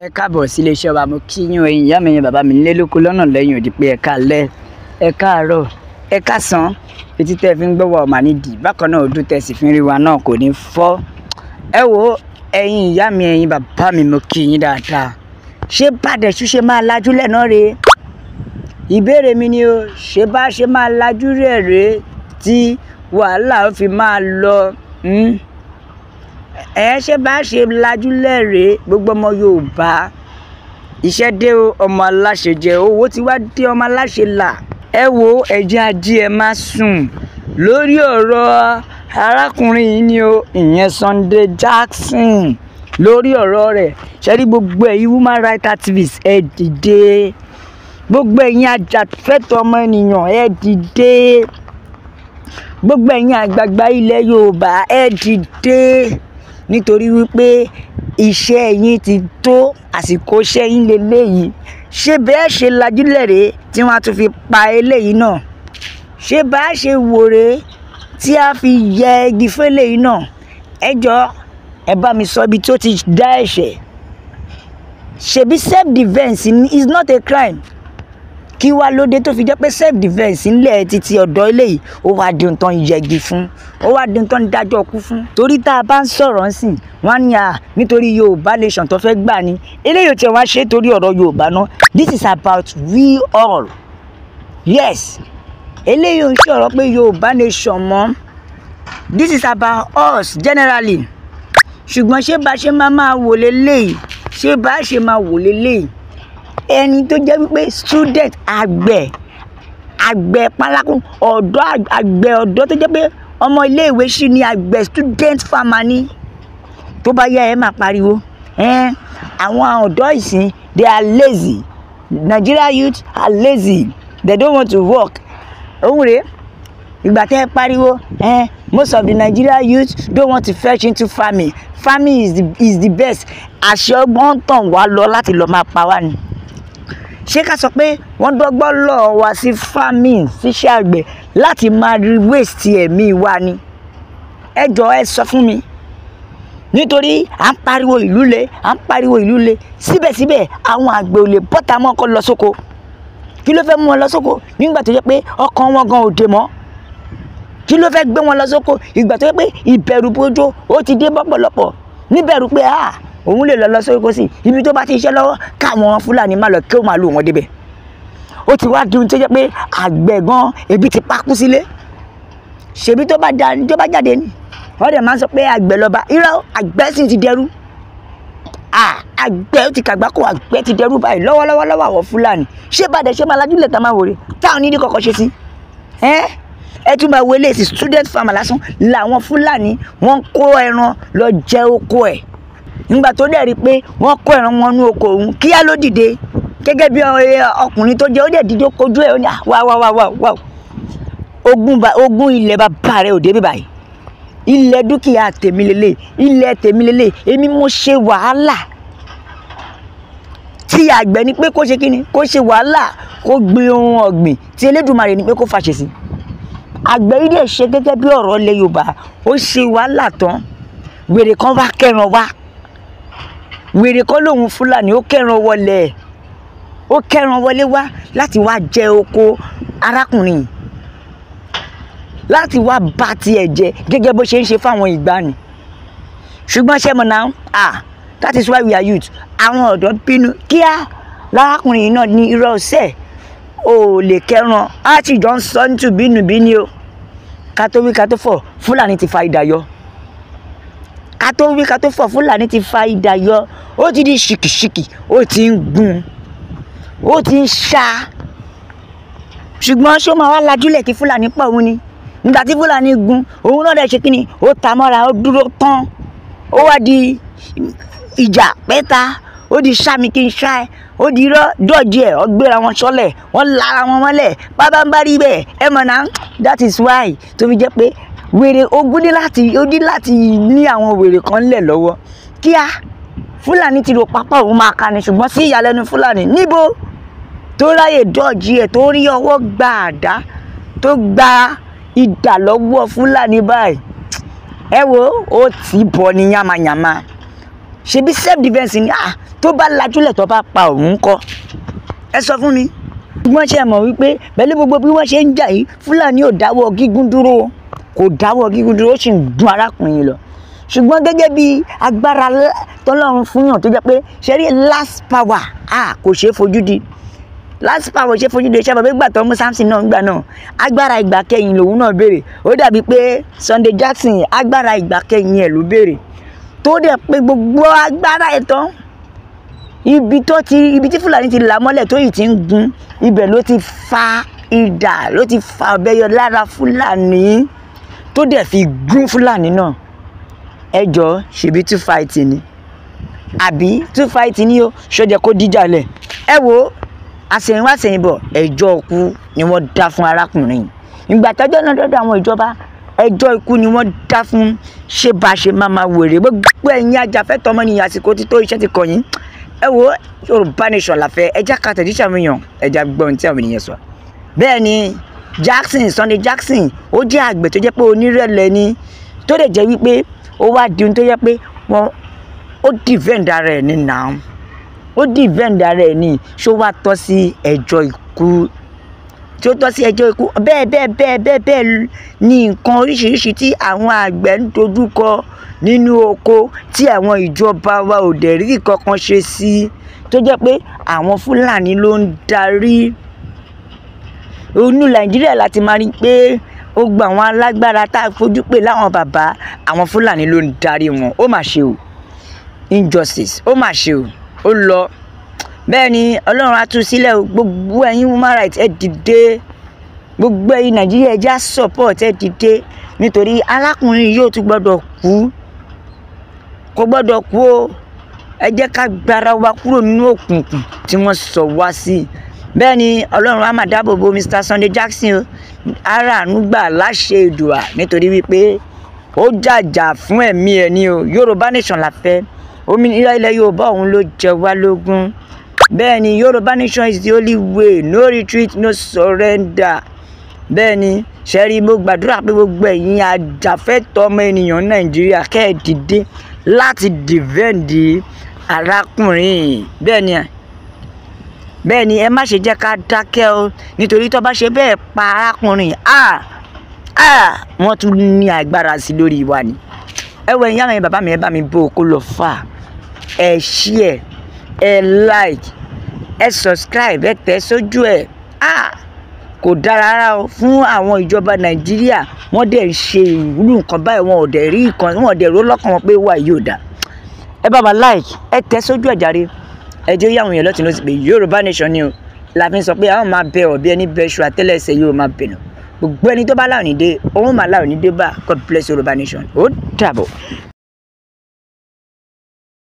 Ẹ káàbọ̀ sí iléeṣẹ́ wa, mo kí yín o, ẹ̀yin ìyá mi, ẹ̀yin bàbá mi nílé lóko lọ́nà lẹ́yìn odi pé ẹ káalẹ́, ẹ káàárọ̀, ẹ káàsán, etí tẹ́ fi ń gbọ́ wa ò mà ní dì, bákan náà ojú tẹ́ sì fi ń rí wa náà kò ní fọ́. Ẹ wo ẹ̀yin ìyá mi, ẹ̀yin bàbá mi, mo kí yín dáadáa. Ṣé bàdẹ̀ṣú ṣe máa lajú lẹ̀ náà rèé? Ìbéèrè mi ni o, ṣé bá ṣe máa lajú rẹ̀ rèé tí wàhálà ó fi máa lọ? Ṣé bá ṣe lajú lẹ́rẹ̀ẹ́ gbogbo ọmọ Yorùbá? Iṣẹ́ dé o, ọmọ aláṣẹ jẹ, owó ti wá dé, ọmọ aláṣẹ là. Ẹ wo ẹjẹ́ ajé ẹ má sùn lórí ọ̀rọ̀ arákùnrin yìí ni o, ìyẹn Sunday Jackson. Lórí ọ̀rọ̀ rẹ̀, ṣe rí gbogbo ẹ̀yin woman rights activists ẹ dìde, gbogbo ẹ̀yin ajàfẹ́tọ̀ọ́ ọmọ ènìyàn ẹ dìde, gbogbo ẹ̀yin àgbààgbà ilẹ̀ Yorùbá ẹ dìde, nítorí wípé iṣẹ́ yín ti tó, àsìkò iṣẹ́ yín leléyìí. Ṣé bẹ́ẹ̀ ṣe lajúlẹ̀ rèé tí wọ́n á tún fi pa eléyìí náà? Ṣé bá ṣe wò rèé tí a fi yẹ igi fún eléyìí náà? Ẹ jọ̀ọ́ ẹ bá mi sọ ibi tó ti dá ẹ̀ṣẹ̀. Ṣebí self defence is not a crime. Kí wá lóde tó fi jẹ́ pé self defence ńlẹ̀ títí ọ̀dọ̀ eléyìí ó wá di nǹkan yẹgi fún, ó wá di nǹkan dájọ́ kú fún. Torí tá a bá ń sọ̀rọ̀ ńsìn wọ́n á ní nítorí Yorùbá nation tó fẹ́ gbà ní eléyìí ò tiẹ̀ wá ṣe torí ọ̀rọ̀ Yorùbá náà. This is about we all. Yes, eléyìí ò ń sọ̀rọ̀ pé Yorùbá nation mọ́. This is about us generally. Ṣùgbọ́n ṣé bá ṣe máa wò léléyìí? Ṣé bá ṣe máa wò léléyìí? Ẹni tó jẹ́ wípé student àgbẹ̀ pálákùn àgbẹ̀ ọ̀dọ́ tó jẹ́ pé ọmọ iléèwé sì ni àgbẹ̀ student farmer ni, tó bá yá ẹ máa pariwo àwọn ọ̀dọ́ ìsìn they are lazy, Nigeria youth are lazy, they don't want to work. Òun rèé ìgbà tẹ́ ẹ pariwo most of the Nigeria youth don't want to fetch into farming. Farming is the best. Àṣẹ ọgbọ́n tàn wá lọ láti lọ máa pa wá ni. Ṣé ká sọ pé wọ́n dọ́gbọ́n lọ wá sí farming, síṣẹ́ àgbẹ̀ láti máa waste ẹ̀mí wa ni? Ẹ jọ̀ọ́ ẹ sọ fún mi. Nítorí à ń pariwo ìlú le, síbẹ̀síbẹ̀ àwọn àgbẹ̀ ò lè bọ́ta mọ́ kó lọ sóko. Kí ló fẹ́ mú wọn lọ sóko nígbà tó jẹ́ pé ọkàn wọn gan ò dé mọ́? Kí ló fẹ́ gbé wọn lọ sóko ìgbà tó jẹ́ pé ìbẹ̀rù bójó ó ti dé bọ́pọ̀lọpọ̀, níbẹ̀rù pé òun lè lọ sóko sí ibi tó bá ti iṣẹ́ lọ́wọ́ káwọn Fúlàní má lọ kí ó máa lò wọ́n débẹ̀. Ó ti wá di ohun tó jẹ́ pé àgbẹ̀ gan ebi ti pa kú sílé. Ṣèbí tó bá jáde ni wọ́n dẹ̀ máa ń sọ pé àgbẹ̀ lọ́ba. Irọ́, àgbẹ̀ sì ti dẹrú. Àgbẹ̀ ó ti kàgbákò, àgbẹ̀ ti dẹrú báyìí lọ́wọ́lọ́wọ́ àwọn Fúlàní. Ṣé bá dẹ̀ ṣe máa lajúlẹ̀ tá máa wòrè táwọn onídìí kọ̀ọ̀kan ṣe sí? Ẹ tún máa wọlé sí student farmer lásán làwọn Fúlàní wọ́n kó ẹran lọ jẹ oko ẹ̀. Nígbà tó dẹ̀ rí pé wọ́n kó ẹran wọn ní oko òun, kíá ló dìde gẹ́gẹ́ bí ọkùnrin tó jẹ́, ó dẹ̀ dìde kojú ẹ̀, ó ní wá ogún ilẹ̀ bàbá rẹ̀ ò dé bí báyìí, ilẹ̀ dúkìá tèmi lélẹ̀, ilẹ̀ tèmi lélẹ̀, èmi mo ṣe wàhálà. Tí àgbẹ̀ ni pé kó ṣe kíni, kó ṣe wàhálà, kó gbin ohun ọ̀gbìn, tí Elédùmarè ni pé kó fàṣẹ sí. Àgbẹ̀ yìí dẹ̀ ṣe gẹ́gẹ́ bí ọ̀rọ̀ ilẹ̀ Yorùbá, ó ṣe wàhálà tán, wèrè kan wá kẹran wá, wèrè kan lòun Fúlàní ó kẹran wọlé wá láti wá jẹ oko arákùnrin, láti wá bá tiẹ̀ jẹ gẹ́gẹ́ bó ṣe ń ṣe fáwọn ìgbàanì. Ṣùgbọ́n ṣé mọ̀ náà that is why we are youth. Àwọn ọ̀dọ́ bínú kíá lárákùnrin yìí náà ní irọ́ ọ̀sẹ̀ ò lè kẹran, á sì jọ ń sọ ní tùbínùbíní o. Ká tó wí ká tó fọ̀, Fúlàní ti fa idà yọ. Ká tó wí ká tó fọ̀, Fúlàní ti fa idà yọ. Ó ti di ṣìkìṣìkì, ó ti ń gun, ó ti ń ṣá. Ṣùgbọ́n ṣó máa wá lajúlẹ̀ kí Fúlàní pọ̀ òun ni? Nígbà tí Fúlàní gun, òun náà dẹ̀ ṣe kíni, ó ta mọ́ra, ó dúró tán. Ó wá di ìjà pẹ́ta, ó di ṣámi kí n ṣá ẹ, ó di irọ́ dọ̀jì ẹ̀, ó gbéra wọn sọ́lẹ̀, wọ́n lára wọn mọ́lẹ̀, bábá ń bá rí bẹ́ẹ̀. Ẹ mọ̀ náà, that is why tó fi jẹ́ pé wèrè ó ní láti ní àwọn wèrè kan lẹ̀ lọ́wọ́. Kíá Fúlàní ti rò pápá òun máa ka ni, ṣùgbọ́n sí ìyàlẹ́nu Fúlàní níbo tó ráyè dọ̀jì ẹ̀, tó rí ọwọ́ gba àdá, tó gba idà lọ́wọ́ Fúlàní báyìí. Ẹ wo ó ti bọ̀ ní yamayama. ṣebí self defence ni tó bá lajúlẹ̀ tó bá pa òun kọ́ ẹ sọ fún mi. wọ́n ṣe mọ̀ wípé pẹ̀lú gbogbo bí wọ́n ṣe ń jà yìí Fúlàní ò dáwọ́ gígùn dúró kò dáwọ́ gígùn dúró ó sì ń dún arákùnrin lọ ṣùgbọ́n gẹ́gẹ́ bí agbára tọ́lọ́run fún yàn tó jẹ́ pé ṣe rí last power kò ṣeé fojú di last power ṣe fojú di ṣe bàbá ìgbà tó mú Samson náà gbà náà agbára ìgbà kẹyìn lòun náà béèrè ó dàbí pé Sunday Jackson agbára ìgbà kẹyìn ẹ̀ ló béèrè tó dẹ̀ pé gbogbo agbára ẹ̀ tán ibi tí Fúlàní ti là mọ́lẹ̀ tó yìí ti ń gun ibẹ̀ ló ti fa idà ló ti fa ọ̀bẹ yọ lára Fúlàní tó dẹ̀ fi gún Fúlàní náà ẹjọ́ ṣebí two fight ni àbí two fight ni ó ṣọjẹ kó díjà lẹ̀ ẹ wo àsẹ̀yìnwá àsẹ̀yìnbọ̀ ẹjọ́ ikú ni wọ́n dá fún arákùnrin ìgbà tọ́jọ́ náà dọ́dọ̀ àwọn ìjọba ẹjọ́ ikú ni wọ́n dá fún ṣé bá ṣe máa wèrè gbogbo ẹ̀yin ajàfẹ́tọ̀ọ́ ọmọnìyàn àsìkò tí tó iṣẹ́ ti kọ̀ yín ẹ wo Yorùbá Nation la fẹ́ ẹjá ká tẹ̀jíṣẹ́ àwọn èèyàn ẹjá gbọ́n tí àwọn ènìyàn sọ. bẹ́ẹ̀ ni Sunday Jackson ó jẹ́ àgbẹ̀ tó jẹ́ pé onírẹ̀lẹ̀ ni tó dẹ̀ jẹ́ wípé ó wá di ohun tó yẹ pé wọn ó defend ara ẹ̀ ní now ó defend ara ẹ̀ ní ṣó wá tọ́ sí ẹjọ́ ikú tí ó tọ́ sí ẹjọ́ ikú bẹ́ẹ̀ ní nǹkan oríṣiríṣi tí àwọn àgbẹ̀ ń dojúkọ nínú oko tí àwọn ìjọba wa ò dẹ̀ rí kankan ṣe sí tó jẹ́ pé àwọn Fúlàní ló ń darí inú Nàìjíríà láti máa rí pé ó gba àwọn alágbára tá a fojú pé láwọn bàbá àwọn Fúlàní ló ń darí wọn ó mà ṣe o injustice ó mà ṣe o ó lọ bẹ́ẹ̀ ni Ọlọ́run á tú sílẹ̀ o gbogbo ẹ̀yin human rights ẹ dìde gbogbo ẹ̀yin Nàìjíríà ẹ já support ẹ dìde nítorí arákùnrin yóò tún gbọ́dọ̀ kú kò gbọ́dọ̀ kú o ẹ jẹ́ ká gbára wa kúrò nínú òkùnkùn tí wọ́n sọ wá sí bẹ́ẹ̀ ni Ọlọ́run á máa dáàbò bo Mr. Sunday Jackson o aráàánú gbà láṣẹ Èdùà nítorí wípé ó jàjà fún ẹ̀mí ẹ̀ ní o Yorùbá Nation la fẹ́ òmìnira ilẹ̀ Yorùbá òun ló jẹ wá lógún bẹ́ẹ̀ ni Yorùbá Nation is the only way no retreat no surrender bẹ́ẹ̀ ni ṣẹ́rí mo gbàdúrà pé gbogbo ẹ̀yin ajàfẹ́tọ̀ọ́ ọmọ ènìyàn Nàìjíríà kẹ́ ẹ dìde láti defend arákùnrin bẹ́ẹ̀ ni ẹ má ṣe jẹ́ ká dákẹ́ o nítorí tó bá ṣe bẹ́ẹ̀ pa arákùnrin wọ́n tún ní agbára sí lórí wa ni ẹ wọ ẹ̀yin àwọn bàbá mi ẹ bá mi bó o kó lọ fà ẹ share ẹ like ẹ subscribe ẹ tẹ̀ sójú ẹ kò dára rárá o fún àwọn ìjọba Nàìjíríà wọ́n dẹ̀ ń ṣe ìwúlò nǹkan báyìí wọn ò dẹ̀ rí nǹkan wọn ò dẹ̀ ró lọ́kàn wọn pé wà yóò dá ẹ bá wa like ẹ tẹ̀ sójú ẹ jàre ẹ jẹ́ yàwọn èèyàn lọ́tún ló ti pé Yorùbá Nation ni o la fi ń sọ pé àwọn máa bẹ ọ̀bí ẹni bẹ ṣu àtẹ́lẹsẹ̀ yóò máa bẹ̀nà gbogbo ẹni tó bá láwọn ní dé òun máa láwọn ní dé bá God bless Yorùbá Nation ó dàbọ̀.